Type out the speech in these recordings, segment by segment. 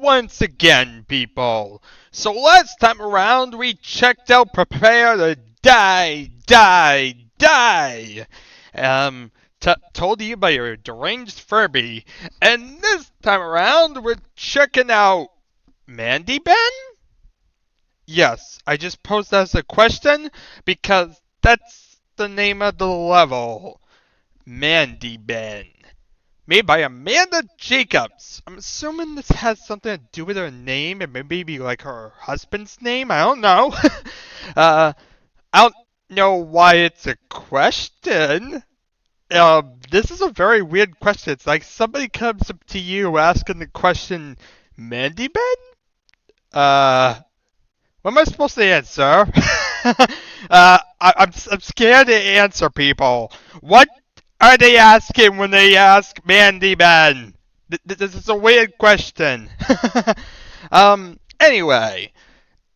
once again, people. So last time around, we checked out Prepare to Die. Told you about your deranged Furby. And this time around, we're checking out Mandyben? Yes, I just posed that as a question because that's the name of the level. Mandyben. Made by Amanda Jacobs. I'm assuming this has something to do with her name and maybe like her husband's name. I don't know. I don't know why it's a question. This is a very weird question. It's like somebody comes up to you asking the question, Mandyben? What am I supposed to answer? I'm scared to answer people. What are they asking when they ask Mandyben? This is a weird question. Anyway,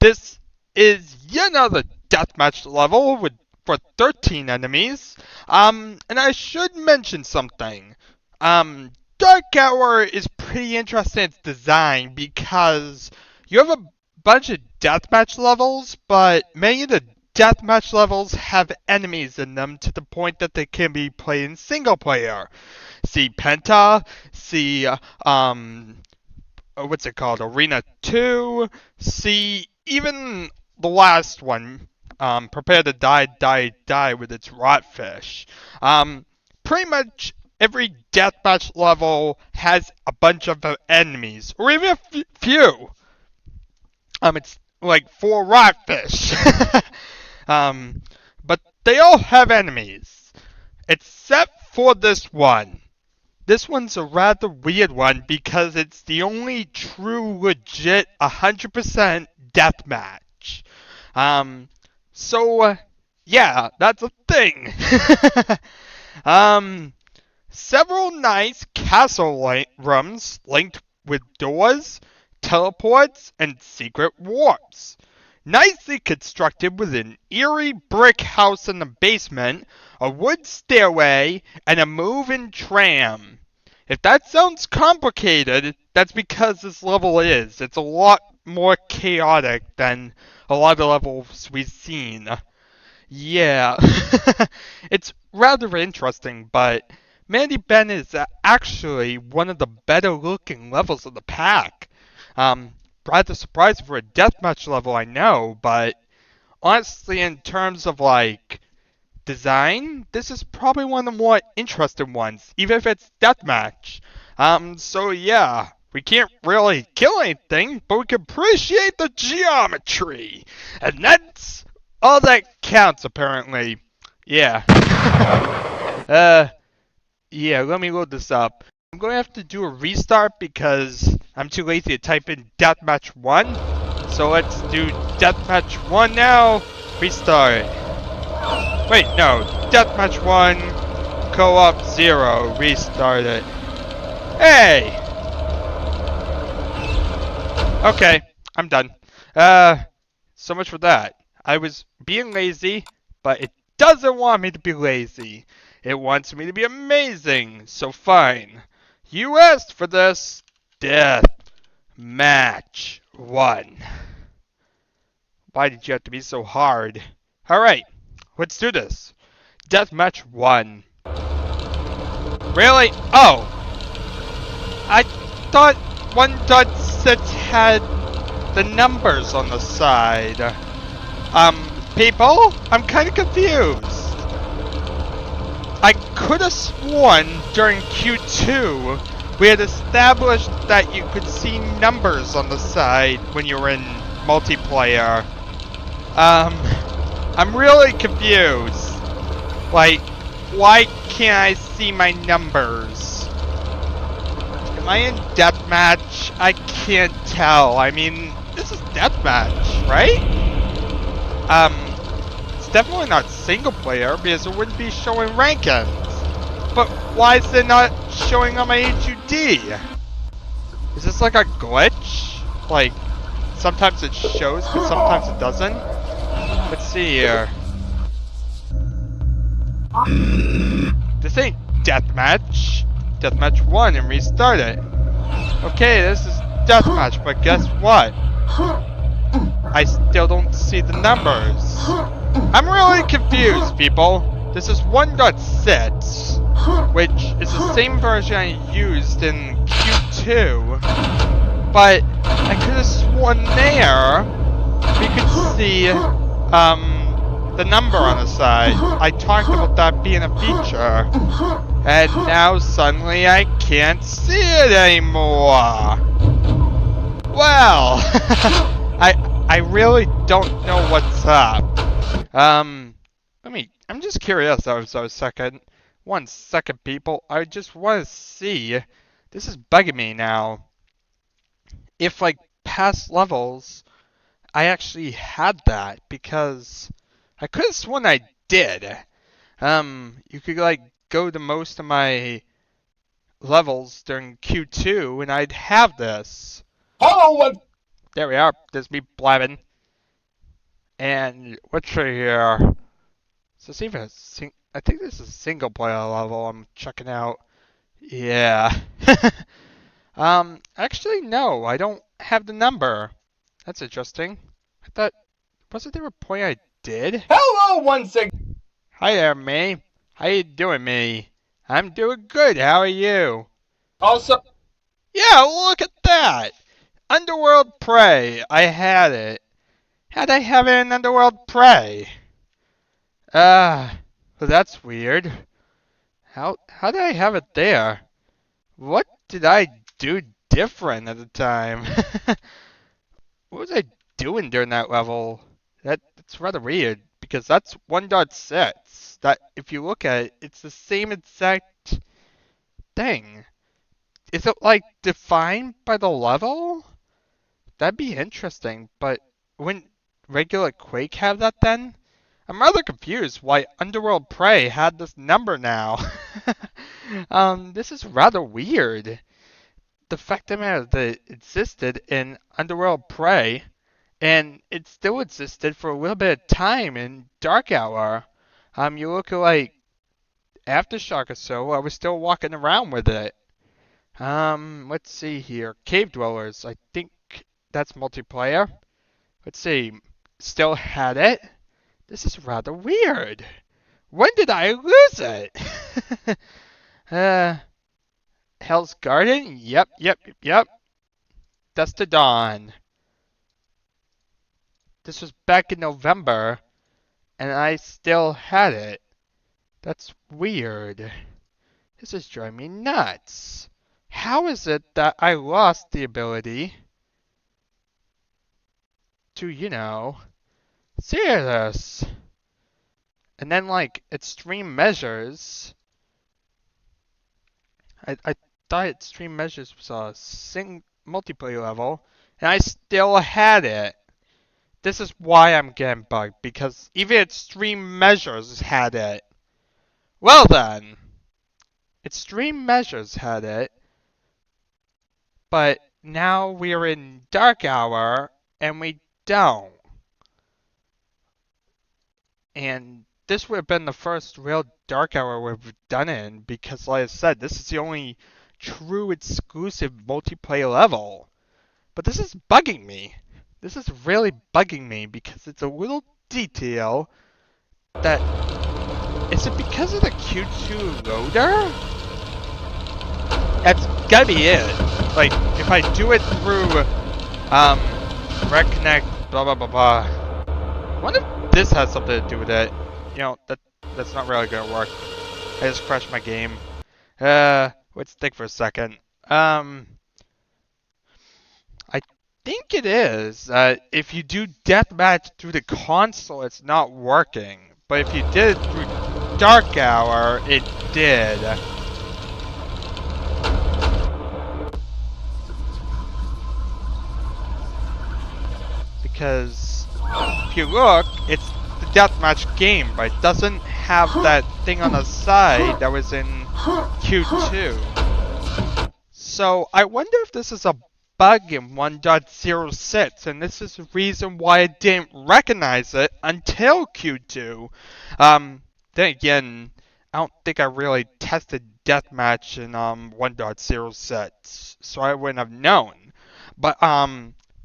this is yet another deathmatch level for 13 enemies. And I should mention something. Dark Hour is pretty interesting in its design because you have a bunch of deathmatch levels, but many of the deathmatch levels have enemies in them to the point that they can be played in single player. See Penta, see what's it called, Arena 2, see even the last one, Prepare to Die with its rotfish. Pretty much every deathmatch level has a bunch of enemies, or even a few. It's like 4 rotfish. But they all have enemies. Except for this one. This one's a rather weird one because it's the only true, legit, 100% deathmatch. Yeah, that's a thing. Several nice castle rooms linked with doors, teleports, and secret warps. Nicely constructed with an eerie brick house in the basement, a wood stairway, and a moving tram. If that sounds complicated, that's because this level is. It's a lot more chaotic than a lot of the levels we've seen. Yeah, it's rather interesting, but Mandyben is actually one of the better looking levels of the pack. Rather surprising for a deathmatch level, I know, but honestly, in terms of like design, this is probably one of the more interesting ones, even if it's deathmatch. So yeah, we can't really kill anything, but we can appreciate the geometry, and that's all that counts, apparently. Yeah. Yeah, let me load this up. I'm going to have to do a restart because I'm too lazy to type in Deathmatch 1. So let's do Deathmatch 1 now. Restart. Wait, no. Deathmatch 1, co-op 0. Restart it. Hey! Okay, I'm done. So much for that. I was being lazy, but it doesn't want me to be lazy. It wants me to be amazing, so fine. You asked for this. Deathmatch 1. Why did you have to be so hard? Alright, let's do this. Deathmatch 1. Really? Oh! I thought 1.6 had the numbers on the side. People? I'm kinda confused. I could have sworn during Q2 we had established that you could see numbers on the side when you were in multiplayer. I'm really confused. Like, why can't I see my numbers? Am I in deathmatch? I can't tell. I mean, this is deathmatch, right? It's definitely not single player because it wouldn't be showing rankings. But why is it not showing on my HUD? Is this like a glitch? Like, sometimes it shows, but sometimes it doesn't? Let's see here. This ain't deathmatch. Deathmatch 1 and restart it. Okay, this is deathmatch, but guess what? I still don't see the numbers. I'm really confused, people. This is 1.6, which is the same version I used in Q2, but I could have sworn there we could see the number on the side. I talked about that being a feature, and now suddenly I can't see it anymore. Well, I really don't know what's up. I'm just curious though, so a second. 1 second, people. I just want to see. This is bugging me now. If, like, past levels, I actually had that, because I could have sworn I did. You could, like, go to most of my levels during Q2, and I'd have this. Hello, There we are. There's me blabbing. And what's right here? Is this even a I think this is a single player level I'm checking out. Yeah. Actually, no, I don't have the number. That's interesting. I thought, wasn't there a point I did? hello, once again. Hi there, me. How you doing, me? I'm doing good. How are you? Also, Yeah, look at that. Underworld Prey. I had it. How'd I have it in Underworld Prey? Well, that's weird. How did I have it there? What did I do different at the time? What was I doing during that level? That's rather weird, because that's 1.6. That, if you look at it, it's the same exact thing. Is it, like, defined by the level? That'd be interesting, but wouldn't regular Quake have that then? I'm rather confused why Underworld Prey had this number now. This is rather weird. The fact of the matter is that it existed in Underworld Prey, and it still existed for a little bit of time in Dark Hour. You look at, like, Aftershock or so, I was still walking around with it. Let's see here. Cave Dwellers, I think that's multiplayer. Let's see. Still had it. This is rather weird. When did I lose it? Hell's Garden? Yep. Dust to Dawn. This was back in November, and I still had it. That's weird. This is driving me nuts. How is it that I lost the ability to, see this? And then, like, extreme measures. I thought extreme measures was a multiplayer level, and I still had it. This is why I'm getting bugged, because even extreme measures had it. Well then, extreme measures had it, but now we're in Dark Hour, and we don't. And this would have been the first real Dark Hour we've done it in, because, like I said, this is the only true exclusive multiplayer level. But this is bugging me. This is really bugging me, because it's a little detail that... Is it because of the Q2 loader? That's gotta be it. Like, if I do it through, Reconnect, blah blah blah blah. I wonder if this has something to do with it. That's not really gonna work. I just crashed my game. Let's think for a second. I think it is. If you do deathmatch through the console, it's not working. But if you did it through Dark Hour, it did. Because if you look, it's the deathmatch game, but it doesn't have that thing on the side that was in Q2. So I wonder if this is a bug in 1.06, and this is the reason why I didn't recognize it until Q2. Then again, I don't think I really tested deathmatch in 1.06, so I wouldn't have known. But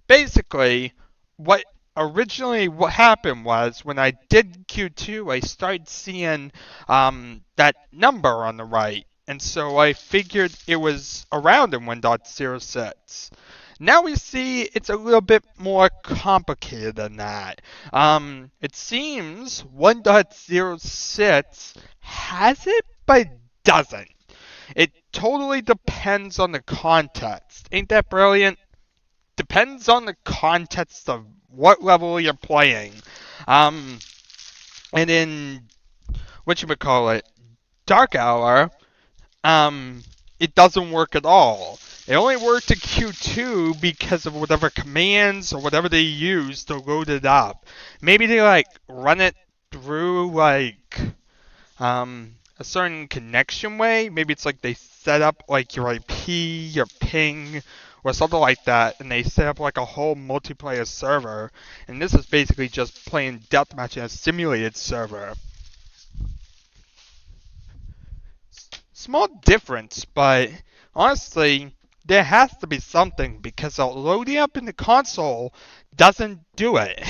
basically, what what happened was when I did Q2, I started seeing that number on the right, and so I figured it was around in 1.06. Now we see it's a little bit more complicated than that. It seems 1.06 has it, but doesn't. It totally depends on the context. Ain't that brilliant? Depends on the context of what level you're playing. And in whatchamacallit, Dark Hour, it doesn't work at all. It only worked in Q2 because of whatever commands or whatever they use to load it up. Maybe they like run it through like a certain connection way. Maybe it's like they set up like your IP, your ping, or something like that, and they set up like a whole multiplayer server. And this is basically just playing deathmatch in a simulated server. Small difference, but honestly, there has to be something because loading up in the console doesn't do it.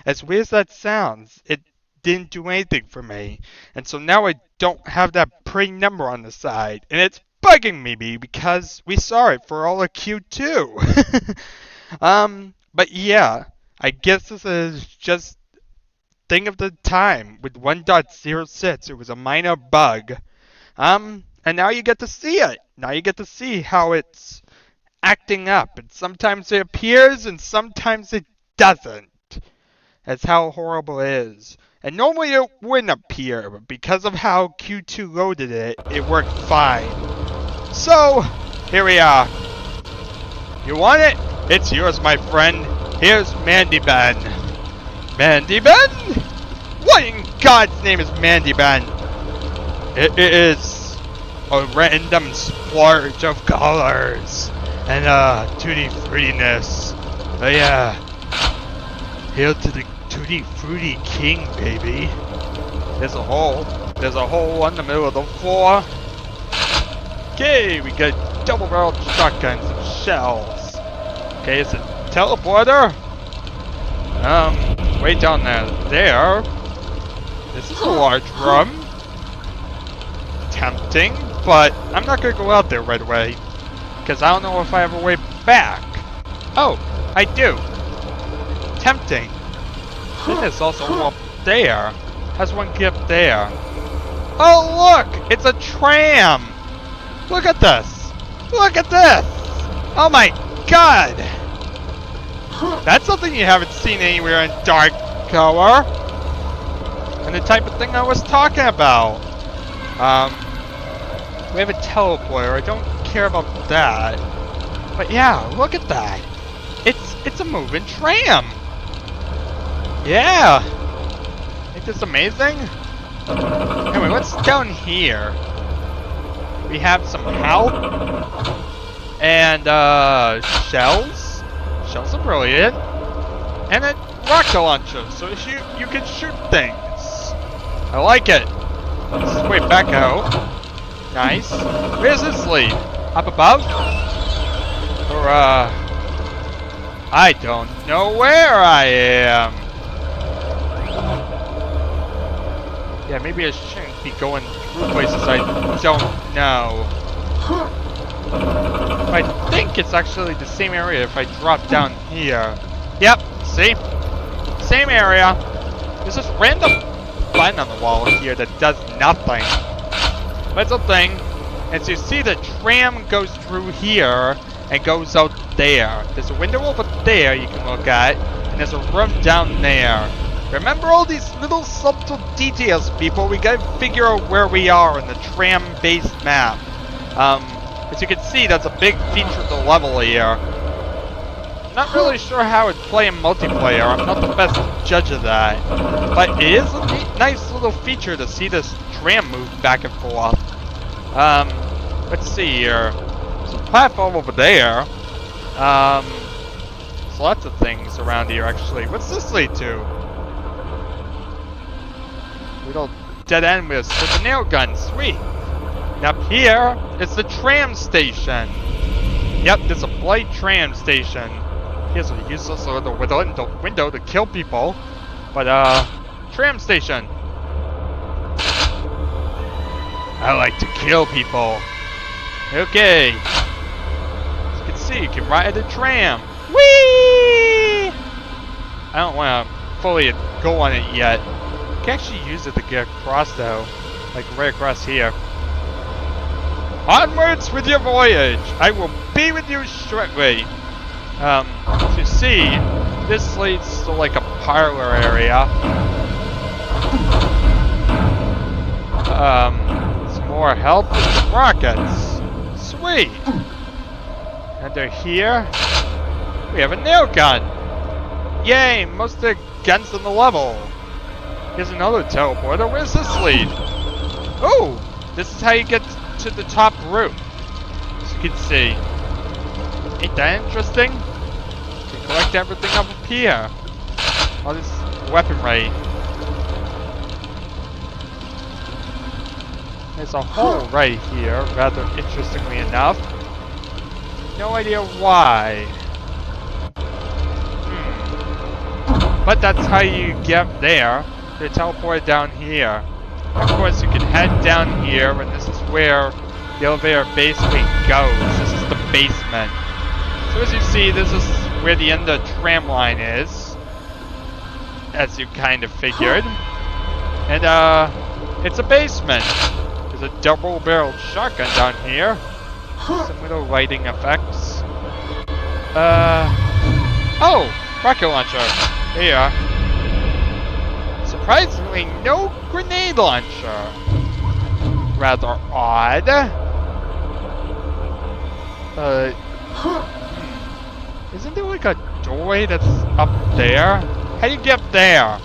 As weird as that sounds, it didn't do anything for me. And so now I don't have that pretty number on the side. And it's bugging me because we saw it for all of Q2. But yeah, I guess this is just thing of the time with 1.06. It was a minor bug. And now you get to see it. Now you get to see how it's acting up. And sometimes it appears and sometimes it doesn't. That's how horrible it is. And normally it wouldn't appear, but because of how Q2 loaded it, it worked fine. So, here we are. You want it? It's yours, my friend. Here's Mandyben. Mandyben? What in God's name is Mandyben? It is a random splurge of colors and tutti fruitiness. Oh yeah. Hail to the Tutti Frutti King, baby. There's a hole. There's a hole in the middle of the floor. Okay, we got double-barreled shotguns and shells. Okay, it's a teleporter. Way down there. This is a large room. Tempting, but I'm not gonna go out there right away because I don't know if I have a way back. Oh, I do. Tempting. Then there's also one up there. How's one get up there? Oh look! It's a tram! Look at this! Look at this! Oh my god! That's something you haven't seen anywhere in Dark Hour. And the type of thing I was talking about. We have a teleporter. I don't care about that. But yeah, look at that. It's a moving tram. Yeah! Ain't this amazing? Anyway, what's down here? We have some help. And, shells. Shells are brilliant. And a rocket launcher, so you can shoot things. I like it. This is way back out. Nice. Where's this lead? Up above? Or, I don't know where I am. Yeah, maybe I shouldn't be going through places I don't know. I think it's actually the same area if I drop down here. Yep, see? Same area. There's this random button on the wall here that does nothing. But it's a thing. And so you see the tram goes through here and goes out there. There's a window over there you can look at. And there's a room down there. Remember all these little subtle details, people. We gotta figure out where we are in the tram-based map. As you can see, that's a big feature of the level here. I'm not really sure how it would play in multiplayer. I'm not the best judge of that. But it is a nice little feature to see this tram move back and forth. Let's see here. There's a platform over there. There's lots of things around here, actually. What's this lead to? Little dead end with a nail gun. Sweet. And up here is the tram station. Yep, there's a blight tram station. Here's a useless little window to kill people. But, tram station. I like to kill people. Okay. As you can see, you can ride a tram. Whee! I don't want to fully go on it yet. You can actually use it to get across, though. Like, right across here. Onwards with your voyage! I will be with you shortly. As you see, this leads to like a parlor area. Some more help with some rockets. Sweet! Under here, we have a nail gun. Yay, most of the guns in the level. Here's another teleporter. Where's this lead? Oh, this is how you get to the top roof. As you can see. Ain't that interesting? You can collect everything up here. All this weaponry. There's a hole right here, rather interestingly enough. No idea why. But that's how you get there. You're teleported down here. Of course, you can head down here, and this is where the elevator basically goes. This is the basement. So as you see, this is where the end of the tram line is. As you kind of figured. And, it's a basement. There's a double-barreled shotgun down here. Some little lighting effects. Oh! Rocket launcher. There you are. Surprisingly, no grenade launcher. Rather odd. Isn't there like a doorway that's up there? How do you get there?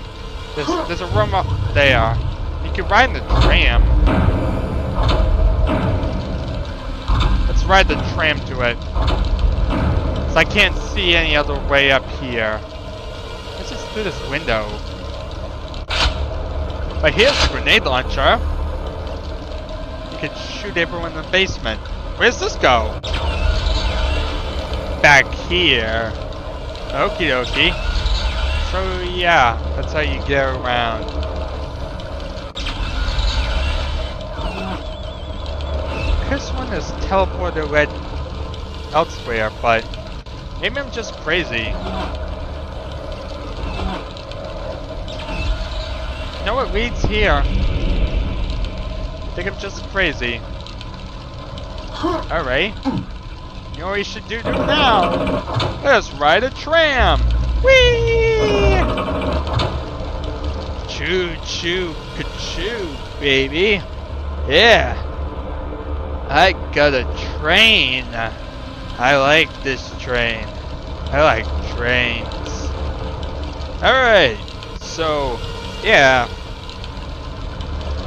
There's a room up there. You can ride the tram. Let's ride the tram to it. So I can't see any other way up here. Let's just through this window. But here's the grenade launcher. You can shoot everyone in the basement. Where's this go? Back here. Okie dokie. So yeah, that's how you get around. This one is teleported led elsewhere, but maybe I'm just crazy. No, it leads here. I think I'm just crazy. Alright. You know what we should do now? Let's ride a tram! Whee! Choo choo ka-choo, baby. Yeah. I got a train. I like this train. I like trains. Alright. So, yeah.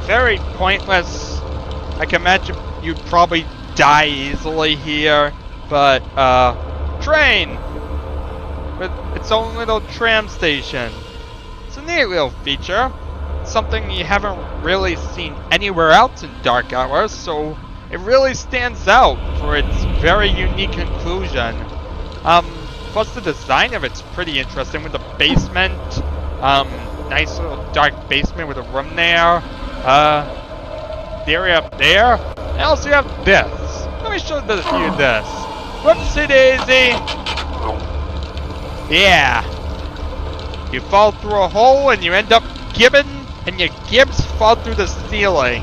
Very pointless. I can imagine you'd probably die easily here. But, train! With its own little tram station. It's a neat little feature. Something you haven't really seen anywhere else in Dark Hours, so it really stands out for its very unique inclusion. Plus the design of it's pretty interesting with the basement. Nice little dark basement with a room there. The area up there. And also you have this. Let me show you this. Whoopsie daisy! Yeah! You fall through a hole and you end up gibbing, and your gibs fall through the ceiling.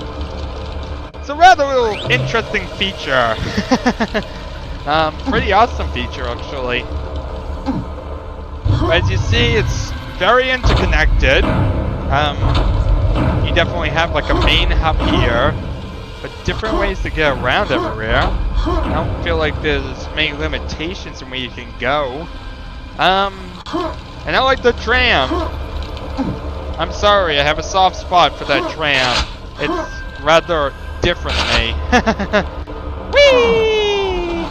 It's a rather little interesting feature. Pretty awesome feature, actually. But as you see, it's very interconnected. You definitely have like a main hub here, but different ways to get around everywhere. I don't feel like there's many limitations in where you can go. And I like the tram. I'm sorry, I have a soft spot for that tram. It's rather different to me. Whee!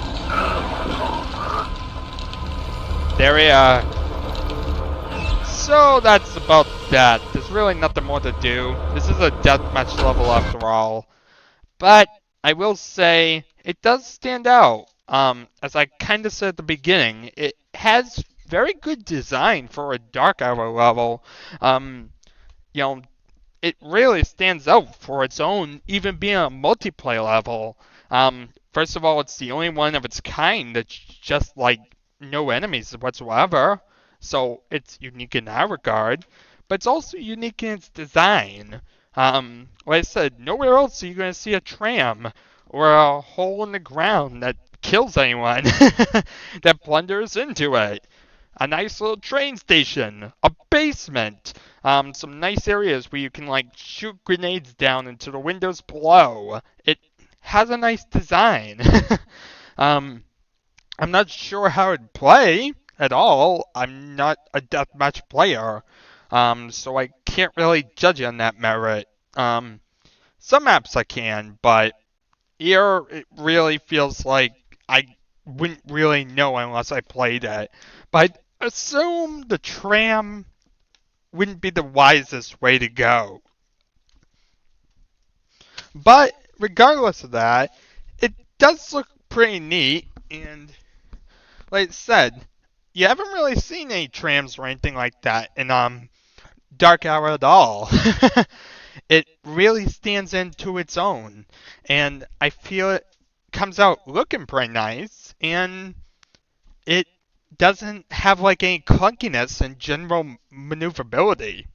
There we are. So that's about that. There's really nothing more to do. This is a deathmatch level after all. But I will say, it does stand out. as I kind of said at the beginning, it has very good design for a dark hour level. Um, you know, it really stands out for its own, even being a multiplayer level. First of all, it's the only one of its kind that's just like no enemies whatsoever, so it's unique in that regard. But it's also unique in its design. Like I said, nowhere else are you going to see a tram or a hole in the ground that kills anyone that blunders into it. A nice little train station, a basement, some nice areas where you can like shoot grenades down into the windows below. It has a nice design. um, I'm not sure how it'd play at all. I'm not a deathmatch player, so I can't really judge on that merit. Some maps I can, but here it really feels like I wouldn't really know unless I played it. But I assume the tram wouldn't be the wisest way to go. But regardless of that, it does look pretty neat, and like I said, you haven't really seen any trams or anything like that in Dark Hour at all. It really stands into its own, and I feel it comes out looking pretty nice, and it doesn't have like any clunkiness and general maneuverability.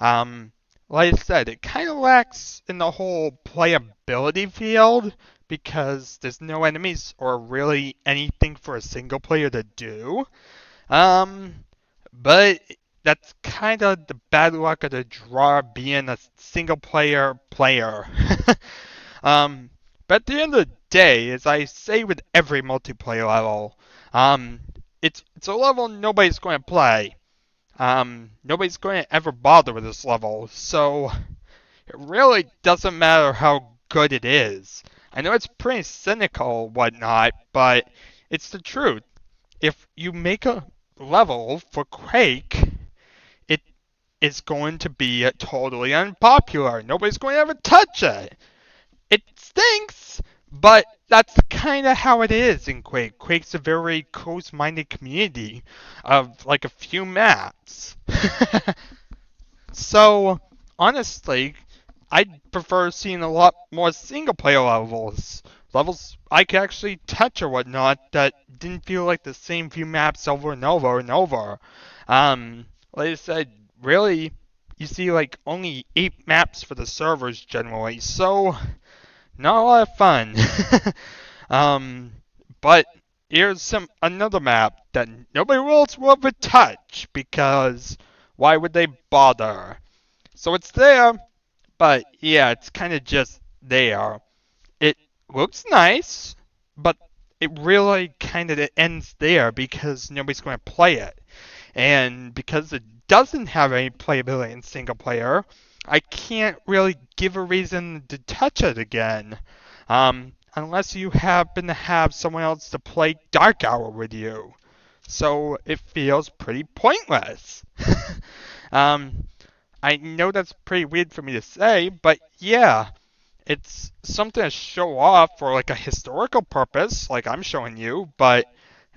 Um, like I said, it kind of lacks in the whole playability field because there's no enemies or really anything for a single player to do. Um, but that's kind of the bad luck of the draw being a single player. um, but at the end of the day, as I say with every multiplayer level, um, it's a level nobody's going to play. Nobody's going to ever bother with this level, so it really doesn't matter how good it is. I know it's pretty cynical and whatnot, but it's the truth. If you make a level for Quake, it is going to be totally unpopular. Nobody's going to ever touch it. It stinks, but that's kind of how it is in Quake. Quake's a very close-minded community of like a few maps. So, honestly, I'd prefer seeing a lot more single-player levels. Levels I could actually touch or whatnot that didn't feel like the same few maps over and over and over. Like I said, really, you see like only 8 maps for the servers generally, so not a lot of fun. um, but here's another map that nobody else will ever touch because why would they bother? So it's there, but yeah, it's kind of just there. It looks nice, but it really kind of ends there because nobody's going to play it. And because it doesn't have any playability in single player, I can't really give a reason to touch it again. Unless you happen to have someone else to play Dark Hour with you. So it feels pretty pointless. um, I know that's pretty weird for me to say, but yeah, it's something to show off for like a historical purpose, like I'm showing you, but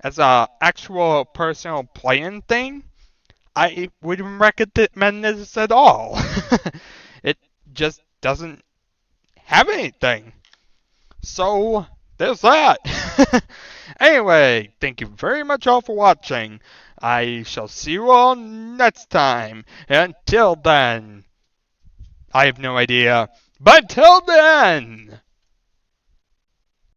as a actual personal playing thing, I wouldn't recommend this at all. It just doesn't have anything. So, there's that. Anyway, thank you very much all for watching. I shall see you all next time. Until then, I have no idea. But till then!